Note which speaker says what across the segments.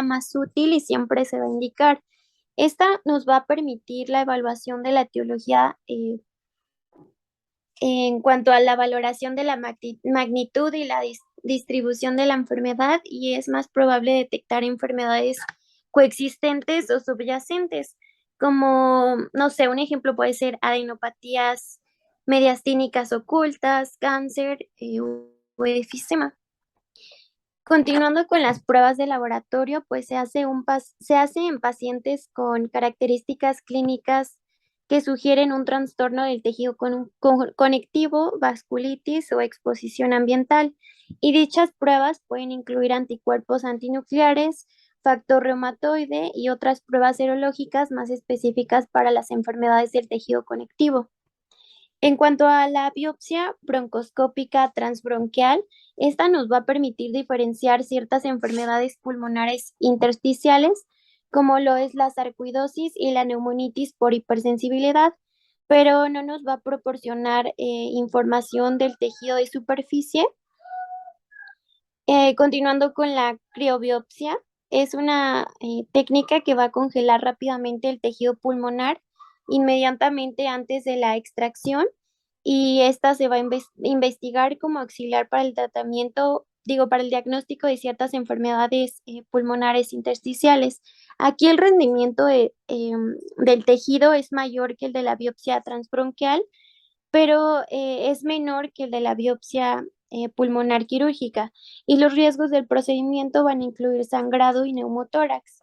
Speaker 1: más útil y siempre se va a indicar. Esta nos va a permitir la evaluación de la etiología en cuanto a la valoración de la magnitud y la distribución de la enfermedad, y es más probable detectar enfermedades coexistentes o subyacentes, como, no sé, un ejemplo puede ser adenopatías mediastínicas ocultas, cáncer o efisema. Continuando con las pruebas de laboratorio, pues se hace en pacientes con características clínicas que sugieren un trastorno del tejido conectivo, vasculitis o exposición ambiental. Y dichas pruebas pueden incluir anticuerpos antinucleares, factor reumatoide y otras pruebas serológicas más específicas para las enfermedades del tejido conectivo. En cuanto a la biopsia broncoscópica transbronquial, esta nos va a permitir diferenciar ciertas enfermedades pulmonares intersticiales, como lo es la sarcoidosis y la neumonitis por hipersensibilidad, pero no nos va a proporcionar información del tejido de superficie. Continuando con la criobiopsia, es una técnica que va a congelar rápidamente el tejido pulmonar inmediatamente antes de la extracción, y esta se va a investigar como auxiliar para el tratamiento, digo, para el diagnóstico de ciertas enfermedades pulmonares intersticiales. Aquí el rendimiento del tejido es mayor que el de la biopsia transbronquial, pero es menor que el de la biopsia pulmonar quirúrgica, y los riesgos del procedimiento van a incluir sangrado y neumotórax.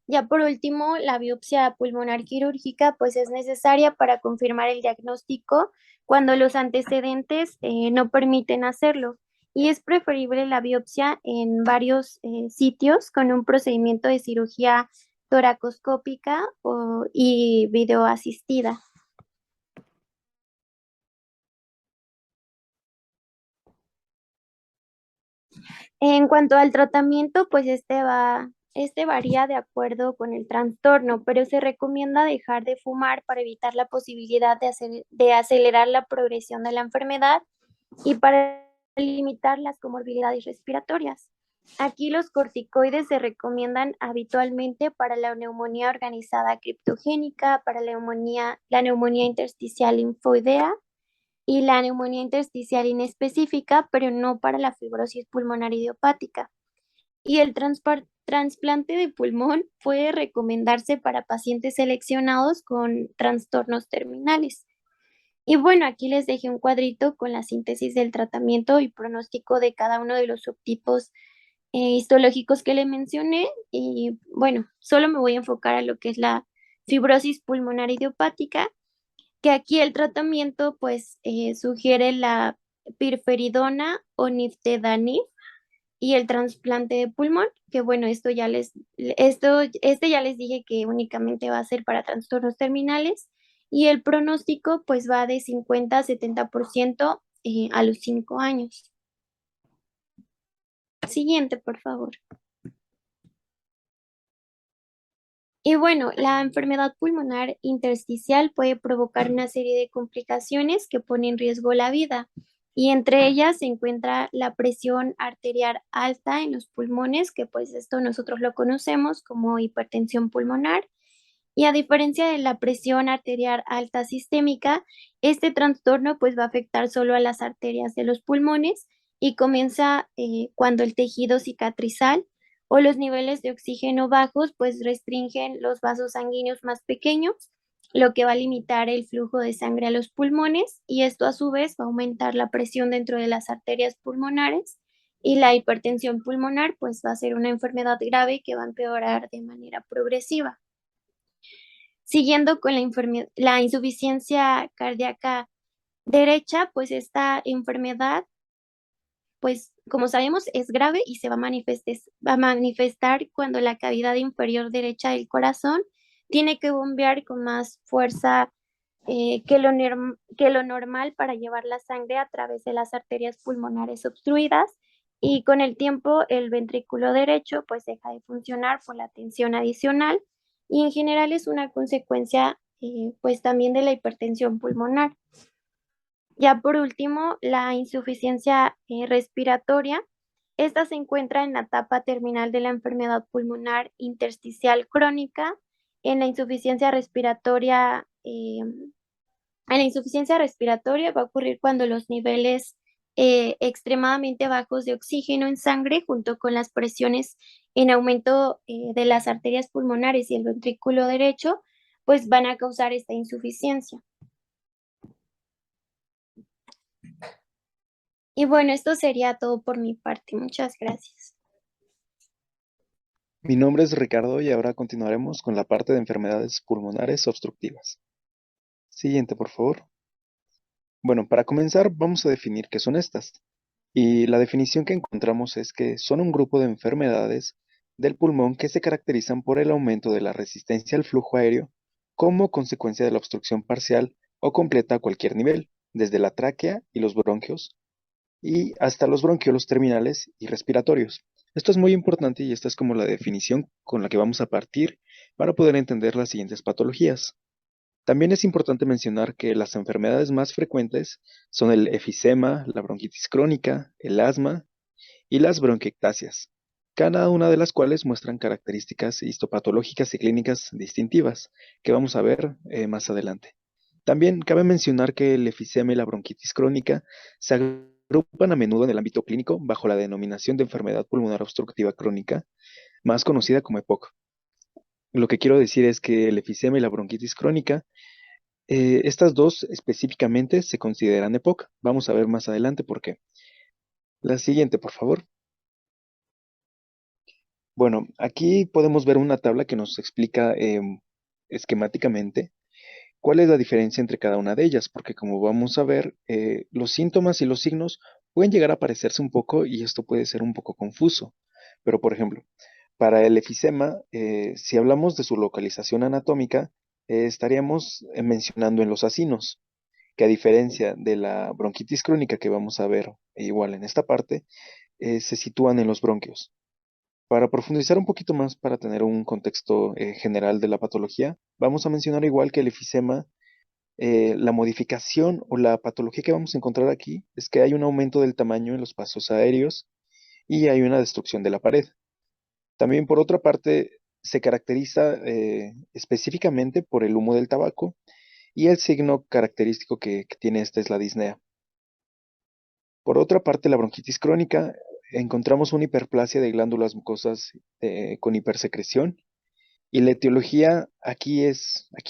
Speaker 1: Ya por último, la biopsia pulmonar quirúrgica pues es necesaria para confirmar el diagnóstico cuando los antecedentes no permiten hacerlo, y es preferible la biopsia en varios sitios con un procedimiento de cirugía toracoscópica y videoasistida. En cuanto al tratamiento, pues este varía de acuerdo con el trastorno, pero se recomienda dejar de fumar para evitar la posibilidad de acelerar la progresión de la enfermedad y para limitar las comorbilidades respiratorias. Aquí los corticoides se recomiendan habitualmente para la neumonía organizada criptogénica, para la neumonía intersticial linfoidea y la neumonía intersticial inespecífica, pero no para la fibrosis pulmonar idiopática. Y el trasplante de pulmón puede recomendarse para pacientes seleccionados con trastornos terminales. Y bueno, aquí les dejé un cuadrito con la síntesis del tratamiento y pronóstico de cada uno de los subtipos histológicos que le mencioné. Y bueno, solo me voy a enfocar a lo que es la fibrosis pulmonar idiopática, que aquí el tratamiento pues sugiere la pirferidona o niftedanib y el trasplante de pulmón, que bueno, este ya les dije que únicamente va a ser para trastornos terminales, y el pronóstico pues va de 50 a 70% a los 5 años. Siguiente, por favor. Y bueno, la enfermedad pulmonar intersticial puede provocar una serie de complicaciones que ponen en riesgo la vida, y entre ellas se encuentra la presión arterial alta en los pulmones, que pues esto nosotros lo conocemos como hipertensión pulmonar. Y a diferencia de la presión arterial alta sistémica, este trastorno pues va a afectar solo a las arterias de los pulmones, y comienza cuando el tejido cicatrizal o los niveles de oxígeno bajos pues restringen los vasos sanguíneos más pequeños, lo que va a limitar el flujo de sangre a los pulmones, y esto a su vez va a aumentar la presión dentro de las arterias pulmonares, y la hipertensión pulmonar pues va a ser una enfermedad grave que va a empeorar de manera progresiva. Siguiendo con la insuficiencia cardíaca derecha, pues esta enfermedad, pues como sabemos, es grave y se va a manifestar cuando la cavidad inferior derecha del corazón tiene que bombear con más fuerza que lo normal para llevar la sangre a través de las arterias pulmonares obstruidas, y con el tiempo el ventrículo derecho pues deja de funcionar por la tensión adicional, y en general es una consecuencia pues también de la hipertensión pulmonar. Ya por último, la insuficiencia respiratoria. Esta se encuentra en la etapa terminal de la enfermedad pulmonar intersticial crónica, en la insuficiencia respiratoria. En la insuficiencia respiratoria va a ocurrir cuando los niveles extremadamente bajos de oxígeno en sangre, junto con las presiones en aumento de las arterias pulmonares y el ventrículo derecho, pues van a causar esta insuficiencia. Y bueno, esto sería todo por mi parte. Muchas gracias.
Speaker 2: Mi nombre es Ricardo y ahora continuaremos con la parte de enfermedades pulmonares obstructivas. Siguiente, por favor. Bueno, para comenzar vamos a definir qué son estas. Y la definición que encontramos es que son un grupo de enfermedades del pulmón que se caracterizan por el aumento de la resistencia al flujo aéreo como consecuencia de la obstrucción parcial o completa a cualquier nivel, desde la tráquea y los bronquios y hasta los bronquiolos terminales y respiratorios. Esto es muy importante y esta es como la definición con la que vamos a partir para poder entender las siguientes patologías. También es importante mencionar que las enfermedades más frecuentes son el efisema, la bronquitis crónica, el asma y las bronquiectasias, cada una de las cuales muestran características histopatológicas y clínicas distintivas, que vamos a ver más adelante. También cabe mencionar que el efisema y la bronquitis crónica se agrupan a menudo en el ámbito clínico bajo la denominación de enfermedad pulmonar obstructiva crónica, más conocida como EPOC. Lo que quiero decir es que el efisema y la bronquitis crónica, estas dos específicamente se consideran EPOC. Vamos a ver más adelante por qué. La siguiente, por favor. Bueno, aquí podemos ver una tabla que nos explica esquemáticamente cuál es la diferencia entre cada una de ellas, porque como vamos a ver, los síntomas y los signos pueden llegar a parecerse un poco y esto puede ser un poco confuso. Pero, por ejemplo, para el efisema, si hablamos de su localización anatómica, estaríamos mencionando en los acinos, que a diferencia de la bronquitis crónica que vamos a ver igual en esta parte, se sitúan en los bronquios. Para profundizar un poquito más, para tener un contexto general de la patología, vamos a mencionar igual que el efisema, la modificación o la patología que vamos a encontrar aquí es que hay un aumento del tamaño en los pasos aéreos y hay una destrucción de la pared. También por otra parte, se caracteriza específicamente por el humo del tabaco y el signo característico que tiene esta es la disnea. Por otra parte, la bronquitis crónica, encontramos una hiperplasia de glándulas mucosas con hipersecreción. Y la etiología aquí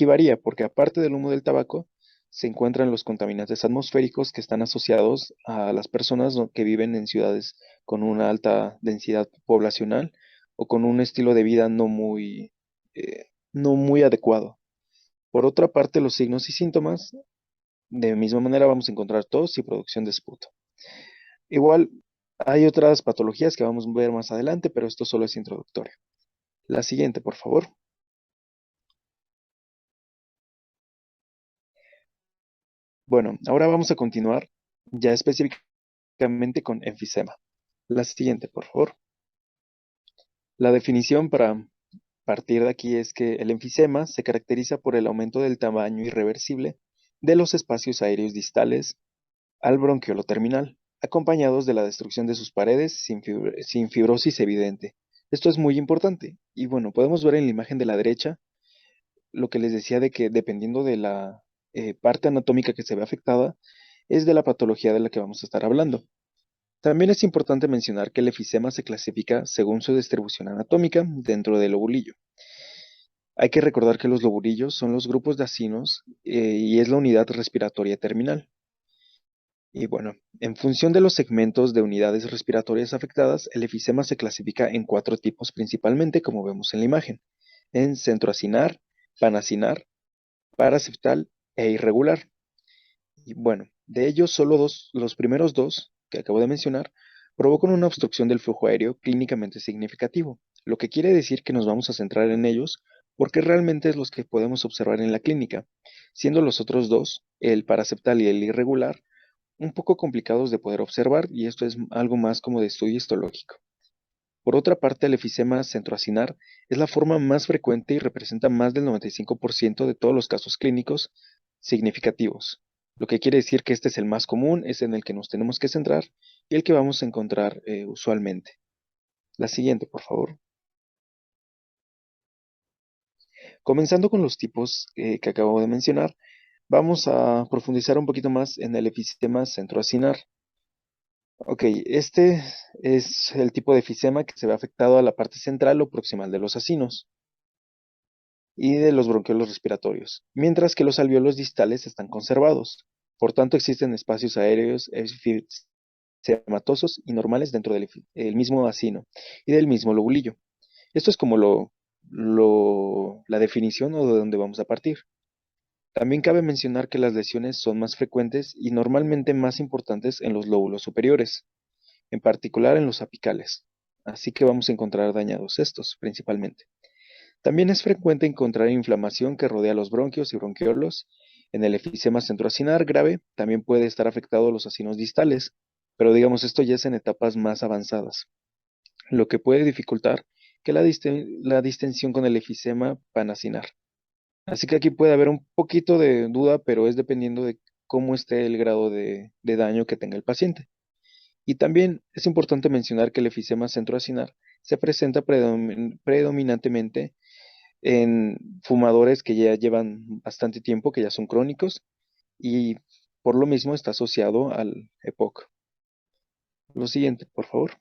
Speaker 2: varía, porque aparte del humo del tabaco, se encuentran los contaminantes atmosféricos que están asociados a las personas que viven en ciudades con una alta densidad poblacional o con un estilo de vida no muy adecuado. Por otra parte, los signos y síntomas, de misma manera vamos a encontrar tos y producción de esputo. Igual, hay otras patologías que vamos a ver más adelante, pero esto solo es introductorio. La siguiente, por favor. Bueno, ahora vamos a continuar ya específicamente con enfisema. La siguiente, por favor. La definición para partir de aquí es que el enfisema se caracteriza por el aumento del tamaño irreversible de los espacios aéreos distales al bronquiolo terminal, acompañados de la destrucción de sus paredes sin fibrosis evidente. Esto es muy importante. Y bueno, podemos ver en la imagen de la derecha lo que les decía de que dependiendo de la parte anatómica que se ve afectada, es de la patología de la que vamos a estar hablando. También es importante mencionar que el efisema se clasifica según su distribución anatómica dentro del lobulillo. Hay que recordar que los lobulillos son los grupos de acinos y es la unidad respiratoria terminal. Y bueno, en función de los segmentos de unidades respiratorias afectadas, el efisema se clasifica en cuatro tipos principalmente, como vemos en la imagen, en centroacinar, panacinar, paraseptal e irregular. Y bueno, de ellos solo los primeros dos que acabo de mencionar provocan una obstrucción del flujo aéreo clínicamente significativo, lo que quiere decir que nos vamos a centrar en ellos porque realmente es los que podemos observar en la clínica, siendo los otros dos, el paraseptal y el irregular, un poco complicados de poder observar y esto es algo más como de estudio histológico. Por otra parte, el efisema centroacinar es la forma más frecuente y representa más del 95% de todos los casos clínicos significativos. lo que quiere decir que este es el más común, es en el que nos tenemos que centrar y el que vamos a encontrar usualmente. La siguiente, por favor. Comenzando con los tipos que acabo de mencionar, vamos a profundizar un poquito más en el efisema centroacinar. Ok, este es el tipo de efisema que se ve afectado a la parte central o proximal de los acinos y de los bronquiolos respiratorios, mientras que los alvéolos distales están conservados. Por tanto, existen espacios aéreos efisемatosos y normales dentro del el mismo acino y del mismo lobulillo. Esto es como la definición o de donde vamos a partir. También cabe mencionar que las lesiones son más frecuentes y normalmente más importantes en los lóbulos superiores, en particular en los apicales. Así que vamos a encontrar dañados estos principalmente. También es frecuente encontrar inflamación que rodea los bronquios y bronquiolos. En el efisema centroacinar grave también puede estar afectado los acinos distales, pero digamos esto ya es en etapas más avanzadas, lo que puede dificultar que la distensión con el efisema panacinar. Así que aquí puede haber un poquito de duda, pero es dependiendo de cómo esté el grado de daño que tenga el paciente. Y también es importante mencionar que el efisema centroacinar se presenta predominantemente en fumadores que ya llevan bastante tiempo, que ya son crónicos, y por lo mismo está asociado al EPOC. Lo siguiente, por favor.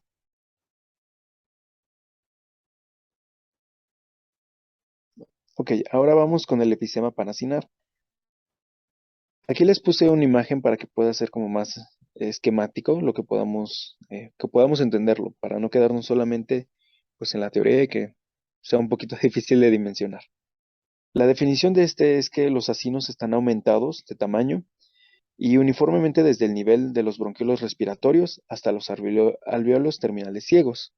Speaker 2: Ok, ahora vamos con el efisema panacinar. Aquí les puse una imagen para que pueda ser como más esquemático, lo que podamos entenderlo, para no quedarnos solamente pues en la teoría y que sea un poquito difícil de dimensionar. La definición de este es que los acinos están aumentados de tamaño y uniformemente desde el nivel de los bronquiolos respiratorios hasta los alvéolos terminales ciegos.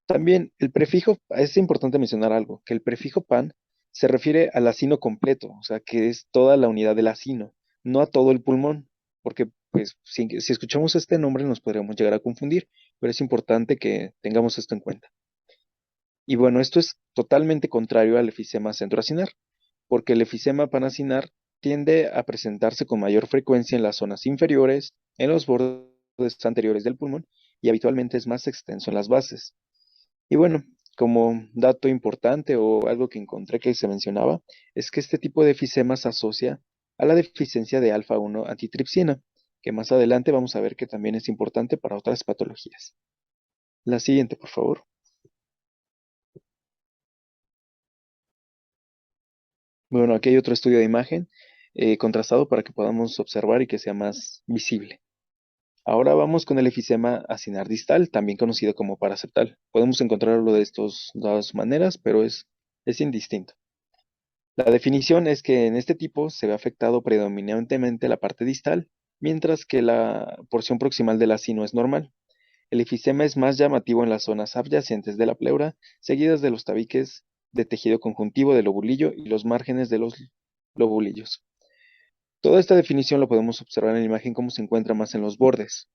Speaker 2: También es importante mencionar algo, que el prefijo pan se refiere al acino completo, o sea, que es toda la unidad del acino, no a todo el pulmón, porque pues si escuchamos este nombre nos podríamos llegar a confundir, pero es importante que tengamos esto en cuenta. Y bueno, esto es totalmente contrario al efisema centroacinar, porque el efisema panacinar tiende a presentarse con mayor frecuencia en las zonas inferiores, en los bordes anteriores del pulmón y habitualmente es más extenso en las bases. Y bueno, como dato importante o algo que encontré que se mencionaba, es que este tipo de efisema se asocia a la deficiencia de alfa-1 antitripsina, que más adelante vamos a ver que también es importante para otras patologías. La siguiente, por favor. Bueno, aquí hay otro estudio de imagen contrastado para que podamos observar y que sea más visible. Ahora vamos con el efisema acinar distal, también conocido como paraceptal. Podemos encontrarlo de estas dos maneras, pero es indistinto. La definición es que en este tipo se ve afectado predominantemente la parte distal, mientras que la porción proximal del acino es normal. El efisema es más llamativo en las zonas adyacentes de la pleura, seguidas de los tabiques de tejido conjuntivo del lobulillo y los márgenes de los lobulillos. Toda esta definición lo podemos observar en la imagen como se encuentra más en los bordes.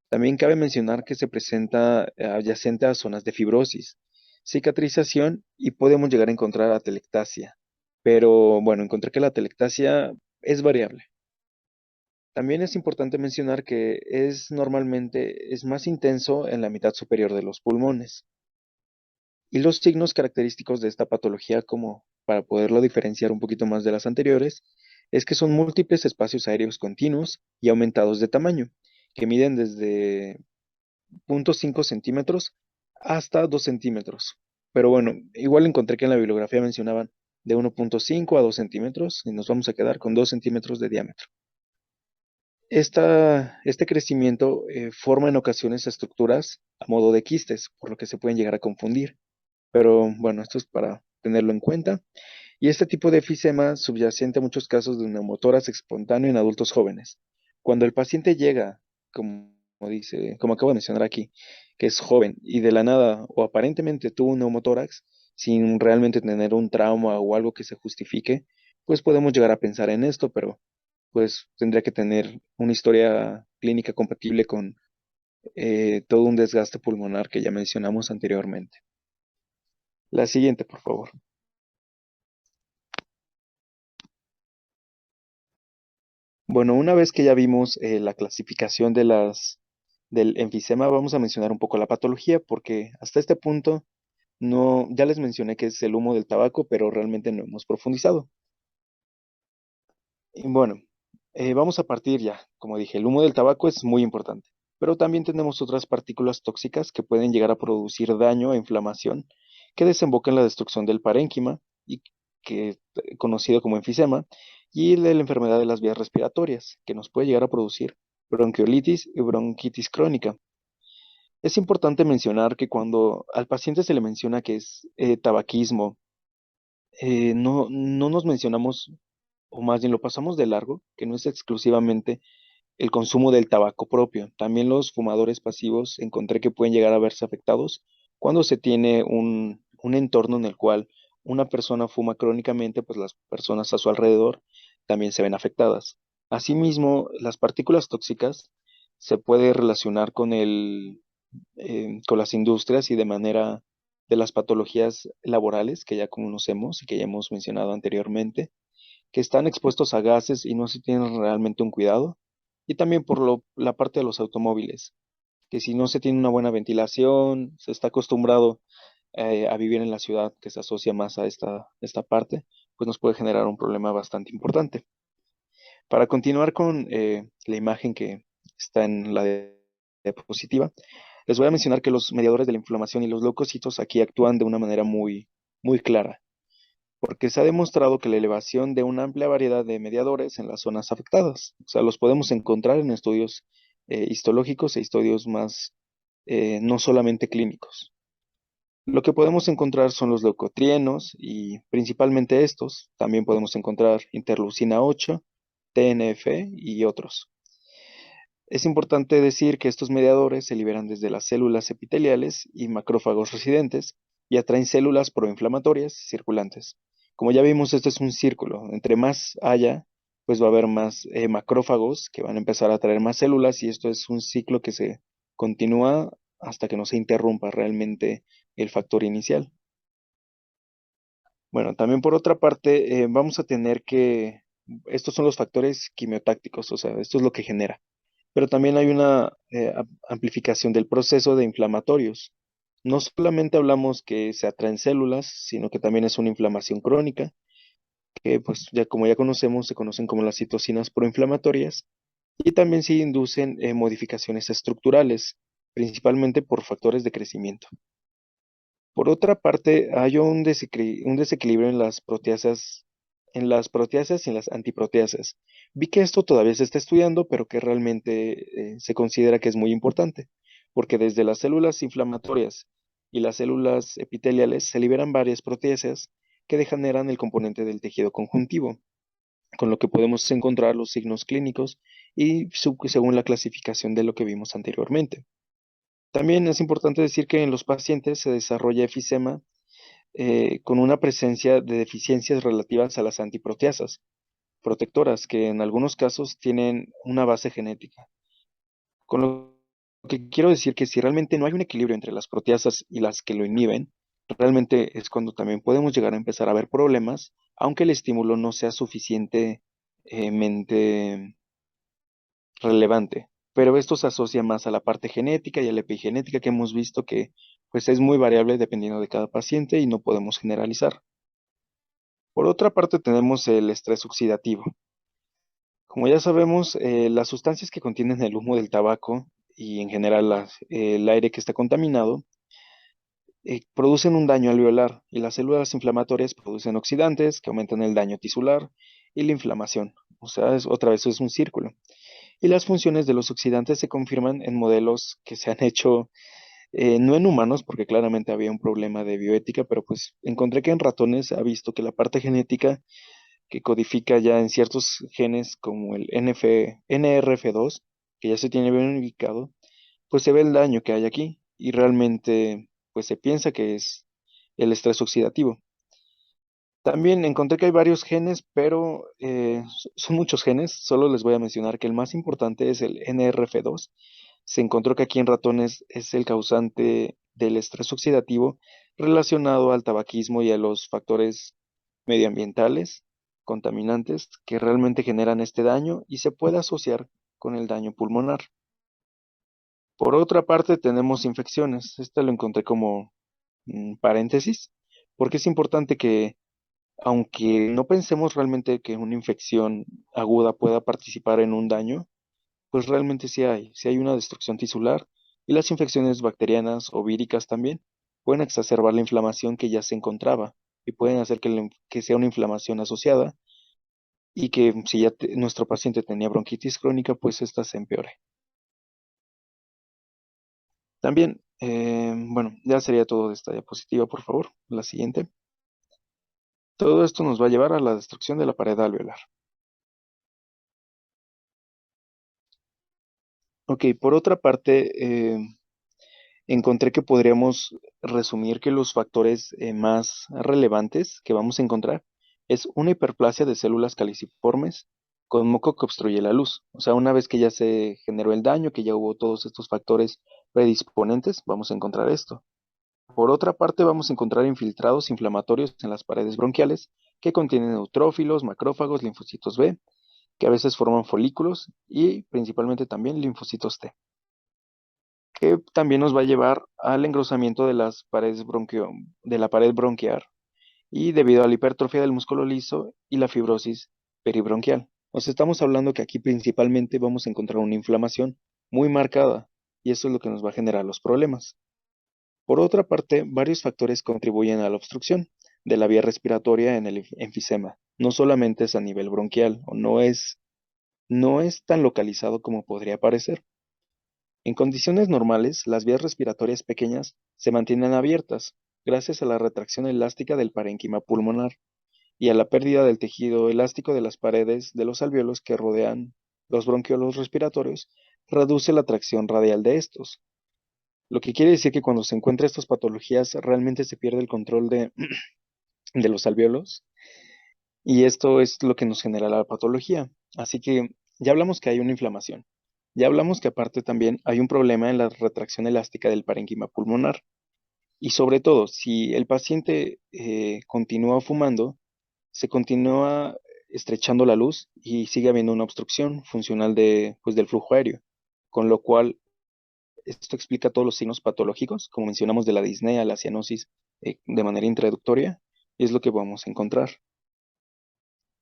Speaker 2: También cabe mencionar que se presenta adyacente a zonas de fibrosis, cicatrización y podemos llegar a encontrar atelectasia. Pero bueno, encontré que la atelectasia es variable. También es importante mencionar que es más intenso en la mitad superior de los pulmones. Y los signos característicos de esta patología, como para poderlo diferenciar un poquito más de las anteriores, es que son múltiples espacios aéreos continuos y aumentados de tamaño, que miden desde 0,5 centímetros hasta 2 centímetros. Pero bueno, igual encontré que en la bibliografía mencionaban de 1,5 a 2 centímetros y nos vamos a quedar con 2 centímetros de diámetro. Este crecimiento forma en ocasiones estructuras a modo de quistes, por lo que se pueden llegar a confundir. Pero bueno, esto es para tenerlo en cuenta. Y este tipo de efisema subyacente a muchos casos de neumotórax espontáneo en adultos jóvenes. Cuando el paciente llega, como acabo de mencionar aquí, que es joven y de la nada o aparentemente tuvo un neumotórax sin realmente tener un trauma o algo que se justifique, pues podemos llegar a pensar en esto, pero pues tendría que tener una historia clínica compatible con todo un desgaste pulmonar que ya mencionamos anteriormente. La siguiente, por favor. Bueno, una vez que ya vimos la clasificación del enfisema, vamos a mencionar un poco la patología, porque hasta este punto no, ya les mencioné que es el humo del tabaco, pero realmente no hemos profundizado. Y bueno, vamos a partir ya. Como dije, el humo del tabaco es muy importante, pero también tenemos otras partículas tóxicas que pueden llegar a producir daño e inflamación que desemboca en la destrucción del parénquima y que conocido como enfisema y de la enfermedad de las vías respiratorias, que nos puede llegar a producir bronquiolitis y bronquitis crónica. Es importante mencionar que cuando al paciente se le menciona que es tabaquismo, no nos mencionamos, o más bien lo pasamos de largo, que no es exclusivamente el consumo del tabaco propio. También los fumadores pasivos encontré que pueden llegar a verse afectados cuando se tiene un entorno en el cual una persona fuma crónicamente, pues las personas a su alrededor también se ven afectadas. Asimismo, las partículas tóxicas se puede relacionar con las industrias y de manera de las patologías laborales que ya conocemos y que ya hemos mencionado anteriormente, que están expuestos a gases y no se tienen realmente un cuidado. Y también por la parte de los automóviles, que si no se tiene una buena ventilación, se está acostumbrado a vivir en la ciudad que se asocia más a esta parte, pues nos puede generar un problema bastante importante. Para continuar con la imagen que está en la diapositiva, les voy a mencionar que los mediadores de la inflamación y los leucocitos aquí actúan de una manera muy clara, porque se ha demostrado que la elevación de una amplia variedad de mediadores en las zonas afectadas, o sea, los podemos encontrar en estudios histológicos e estudios más no solamente clínicos. Lo que podemos encontrar son los leucotrienos y principalmente estos. También podemos encontrar interleucina 8, TNF y otros. Es importante decir que estos mediadores se liberan desde las células epiteliales y macrófagos residentes y atraen células proinflamatorias circulantes. Como ya vimos, este es un círculo. Entre más haya, pues va a haber más macrófagos que van a empezar a atraer más células y esto es un ciclo que se continúa hasta que no se interrumpa realmente el factor inicial. Bueno, también por otra parte, vamos a tener que, estos son los factores quimiotácticos, o sea, esto es lo que genera. Pero también hay una amplificación del proceso de inflamatorios. No solamente hablamos que se atraen células, sino que también es una inflamación crónica, que pues ya como ya conocemos, se conocen como las citocinas proinflamatorias, y también se inducen modificaciones estructurales, principalmente por factores de crecimiento. Por otra parte, hay un desequilibrio en las proteasas y en las antiproteasas. Vi que esto todavía se está estudiando, pero que realmente se considera que es muy importante, porque desde las células inflamatorias y las células epiteliales se liberan varias proteasas que degeneran el componente del tejido conjuntivo, con lo que podemos encontrar los signos clínicos y según la clasificación de lo que vimos anteriormente. También es importante decir que en los pacientes se desarrolla efisema con una presencia de deficiencias relativas a las antiproteasas protectoras, que en algunos casos tienen una base genética. Con lo que quiero decir que si realmente no hay un equilibrio entre las proteasas y las que lo inhiben, realmente es cuando también podemos llegar a empezar a ver problemas, aunque el estímulo no sea suficientemente relevante. Pero esto se asocia más a la parte genética y a la epigenética que hemos visto que pues es muy variable dependiendo de cada paciente y no podemos generalizar. Por otra parte tenemos el estrés oxidativo. Como ya sabemos, las sustancias que contienen el humo del tabaco y en general el aire que está contaminado producen un daño alveolar y las células inflamatorias producen oxidantes que aumentan el daño tisular y la inflamación. O sea, otra vez es un círculo. Y las funciones de los oxidantes se confirman en modelos que se han hecho, no en humanos, porque claramente había un problema de bioética, pero pues encontré que en ratones ha visto que la parte genética que codifica ya en ciertos genes como el NRF2, que ya se tiene bien ubicado, pues se ve el daño que hay aquí y realmente pues se piensa que es el estrés oxidativo. También encontré que hay varios genes, pero son muchos genes. Solo les voy a mencionar que el más importante es el NRF2. Se encontró que aquí en ratones es el causante del estrés oxidativo relacionado al tabaquismo y a los factores medioambientales. contaminantes que realmente generan este daño y se puede asociar con el daño pulmonar. Por otra parte, tenemos infecciones. Este lo encontré como paréntesis, porque es importante que, aunque no pensemos realmente que una infección aguda pueda participar en un daño, pues realmente sí hay una destrucción tisular y las infecciones bacterianas o víricas también pueden exacerbar la inflamación que ya se encontraba y pueden hacer que sea una inflamación asociada y que si ya nuestro paciente tenía bronquitis crónica, pues esta se empeore. También, bueno, ya sería todo de esta diapositiva, por favor. La siguiente. Todo esto nos va a llevar a la destrucción de la pared alveolar. Ok, por otra parte, encontré que podríamos resumir que los factores más relevantes que vamos a encontrar es una hiperplasia de células caliciformes con moco que obstruye la luz. O sea, una vez que ya se generó el daño, que ya hubo todos estos factores predisponentes, vamos a encontrar esto. Por otra parte, vamos a encontrar infiltrados inflamatorios en las paredes bronquiales que contienen neutrófilos, macrófagos, linfocitos B, que a veces forman folículos y principalmente también linfocitos T, que también nos va a llevar al engrosamiento de las paredes de la pared bronquial y debido a la hipertrofia del músculo liso y la fibrosis peribronquial. Nos estamos hablando que aquí principalmente vamos a encontrar una inflamación muy marcada y eso es lo que nos va a generar los problemas. Por otra parte, varios factores contribuyen a la obstrucción de la vía respiratoria en el enfisema. No solamente es a nivel bronquial, o no es tan localizado como podría parecer. En condiciones normales, las vías respiratorias pequeñas se mantienen abiertas gracias a la retracción elástica del parénquima pulmonar y a la pérdida del tejido elástico de las paredes de los alvéolos que rodean los bronquiolos respiratorios, reduce la tracción radial de estos. Lo que quiere decir que cuando se encuentran estas patologías realmente se pierde el control de los alvéolos y esto es lo que nos genera la patología. Así que ya hablamos que hay una inflamación. Ya hablamos que aparte también hay un problema en la retracción elástica del parénquima pulmonar. Y sobre todo, si el paciente continúa fumando, se continúa estrechando la luz y sigue habiendo una obstrucción funcional pues, del flujo aéreo. Con lo cual, esto explica todos los signos patológicos, como mencionamos de la disnea, la cianosis, de manera introductoria, y es lo que vamos a encontrar.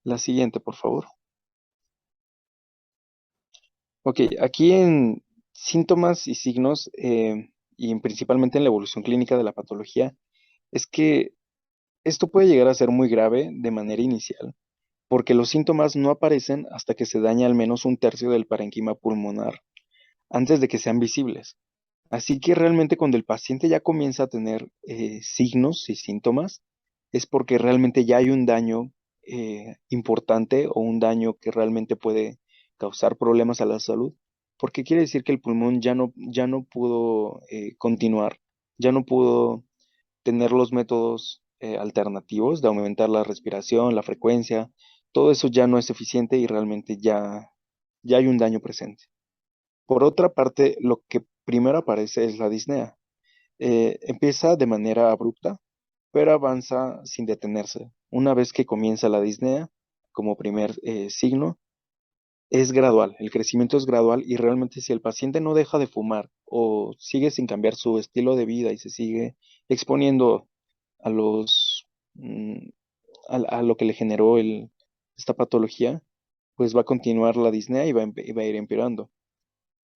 Speaker 2: La siguiente, por favor. Ok, aquí en síntomas y signos, y principalmente en la evolución clínica de la patología, es que esto puede llegar a ser muy grave de manera inicial, porque los síntomas no aparecen hasta que se daña al menos un tercio del parénquima pulmonar, antes de que sean visibles. Así que realmente cuando el paciente ya comienza a tener signos y síntomas, es porque realmente ya hay un daño importante o un daño que realmente puede causar problemas a la salud, porque quiere decir que el pulmón ya no pudo continuar, ya no pudo tener los métodos alternativos de aumentar la respiración, la frecuencia, todo eso ya no es eficiente y realmente ya hay un daño presente. Por otra parte, lo que primero aparece es la disnea. Empieza de manera abrupta, pero avanza sin detenerse. Una vez que comienza la disnea, como primer signo, es gradual. El crecimiento es gradual y realmente si el paciente no deja de fumar o sigue sin cambiar su estilo de vida y se sigue exponiendo a mm, a lo que le generó esta patología, pues va a continuar la disnea y va a ir empeorando.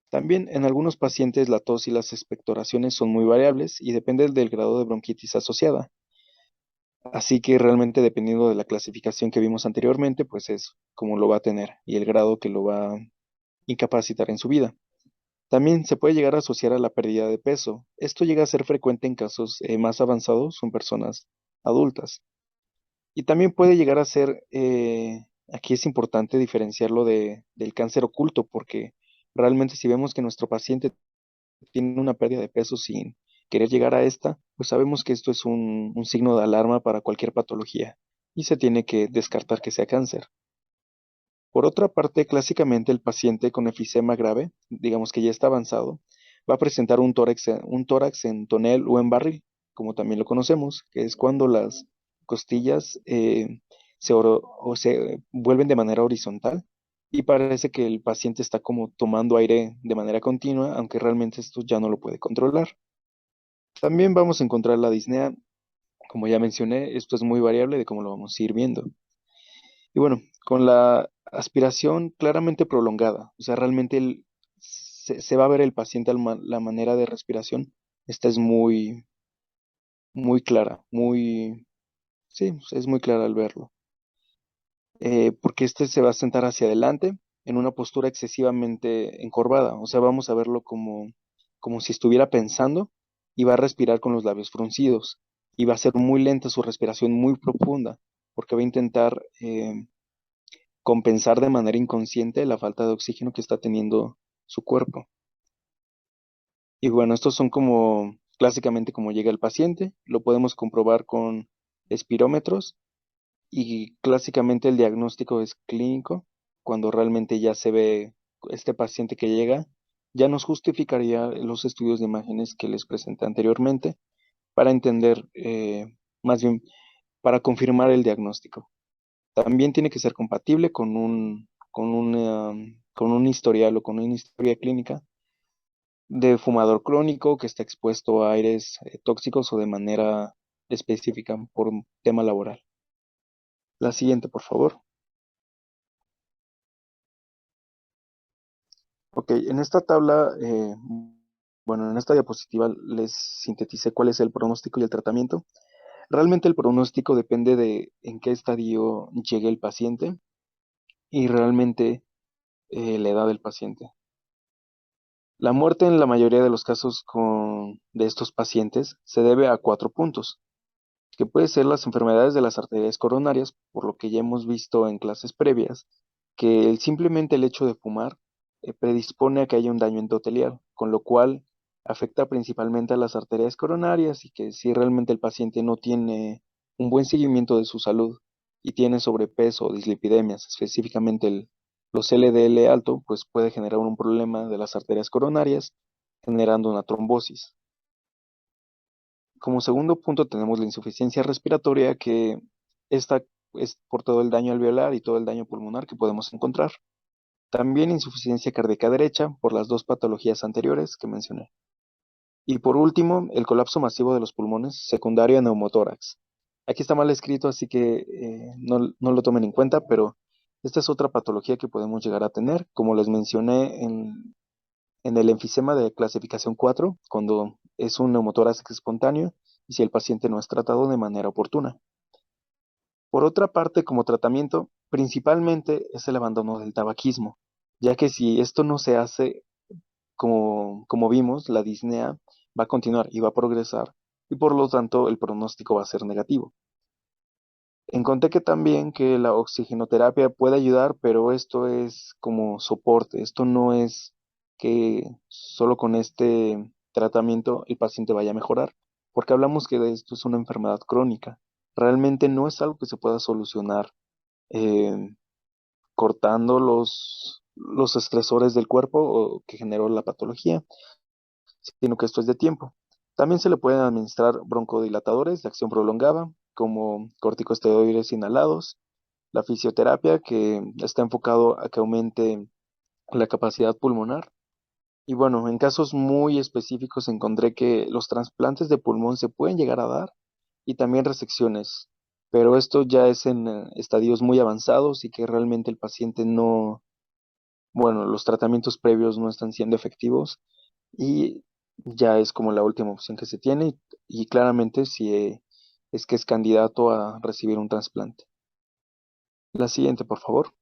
Speaker 2: También en algunos pacientes la tos y las expectoraciones son muy variables y dependen del grado de bronquitis asociada. Así que realmente dependiendo de la clasificación que vimos anteriormente, pues es como lo va a tener y el grado que lo va a incapacitar en su vida. También se puede llegar a asociar a la pérdida de peso. Esto llega a ser frecuente en casos más avanzados, son personas adultas. Y también puede llegar a ser, aquí es importante diferenciarlo del cáncer oculto, porque realmente si vemos que nuestro paciente tiene una pérdida de peso sin querer llegar a esta, pues sabemos que esto es un signo de alarma para cualquier patología y se tiene que descartar que sea cáncer. Por otra parte, clásicamente el paciente con efisema grave, digamos que ya está avanzado, va a presentar un tórax en tonel o en barril, como también lo conocemos, que es cuando las costillas o se vuelven de manera horizontal y parece que el paciente está como tomando aire de manera continua, aunque realmente esto ya no lo puede controlar. También vamos a encontrar la disnea, como ya mencioné, esto es muy variable de cómo lo vamos a ir viendo. Y bueno, con la aspiración claramente prolongada, o sea, realmente se va a ver el paciente, la manera de respiración, esta es muy clara, sí, es muy clara al verlo. Porque este se va a sentar hacia adelante en una postura excesivamente encorvada, o sea, vamos a verlo como si estuviera pensando y va a respirar con los labios fruncidos y va a ser muy lenta su respiración, muy profunda, porque va a intentar compensar de manera inconsciente la falta de oxígeno que está teniendo su cuerpo. Y bueno, estos son como clásicamente como llega el paciente, lo podemos comprobar con espirómetros y clásicamente el diagnóstico es clínico, cuando realmente ya se ve este paciente que llega, ya nos justificaría los estudios de imágenes que les presenté anteriormente para entender, más bien, para confirmar el diagnóstico. También tiene que ser compatible con un historial o con una historia clínica de fumador crónico que está expuesto a aires tóxicos o de manera específica por un tema laboral. La siguiente, por favor. Ok, en esta tabla, bueno, en esta diapositiva les sinteticé cuál es el pronóstico y el tratamiento. Realmente el pronóstico depende de en qué estadio llegue el paciente y realmente la edad del paciente. La muerte en la mayoría de los casos de estos pacientes se debe a 4 puntos, que puede ser las enfermedades de las arterias coronarias, por lo que ya hemos visto en clases previas, que simplemente el hecho de fumar predispone a que haya un daño endotelial, con lo cual afecta principalmente a las arterias coronarias y que si realmente el paciente no tiene un buen seguimiento de su salud y tiene sobrepeso o dislipidemias, específicamente los LDL alto, pues puede generar un problema de las arterias coronarias, generando una trombosis. Como segundo punto tenemos la insuficiencia respiratoria, que esta es por todo el daño alveolar y todo el daño pulmonar que podemos encontrar. También insuficiencia cardíaca derecha por las dos patologías anteriores que mencioné. Y por último, el colapso masivo de los pulmones secundario a neumotórax. Aquí está mal escrito, así que no lo tomen en cuenta, pero esta es otra patología que podemos llegar a tener, como les mencioné en el enfisema de clasificación 4, cuando es un neumotórax espontáneo y si el paciente no es tratado de manera oportuna. Por otra parte, como tratamiento, principalmente es el abandono del tabaquismo, ya que si esto no se hace, como vimos, la disnea va a continuar y va a progresar y por lo tanto el pronóstico va a ser negativo. Encontré que también que la oxigenoterapia puede ayudar, pero esto es como soporte, esto no es que solo con este tratamiento el paciente vaya a mejorar, porque hablamos que de esto es una enfermedad crónica. Realmente no es algo que se pueda solucionar eh, cortando los estresores del cuerpo o que generó la patología, sino que esto es de tiempo. También se le pueden administrar broncodilatadores de acción prolongada, como corticosteroides inhalados, la fisioterapia, que está enfocado a que aumente la capacidad pulmonar. Y bueno, en casos muy específicos encontré que los trasplantes de pulmón se pueden llegar a dar y también resecciones, pero esto ya es en estadios muy avanzados y que realmente el paciente no, bueno, los tratamientos previos no están siendo efectivos y ya es como la última opción que se tiene y claramente si es que es candidato a recibir un trasplante. La siguiente, por favor.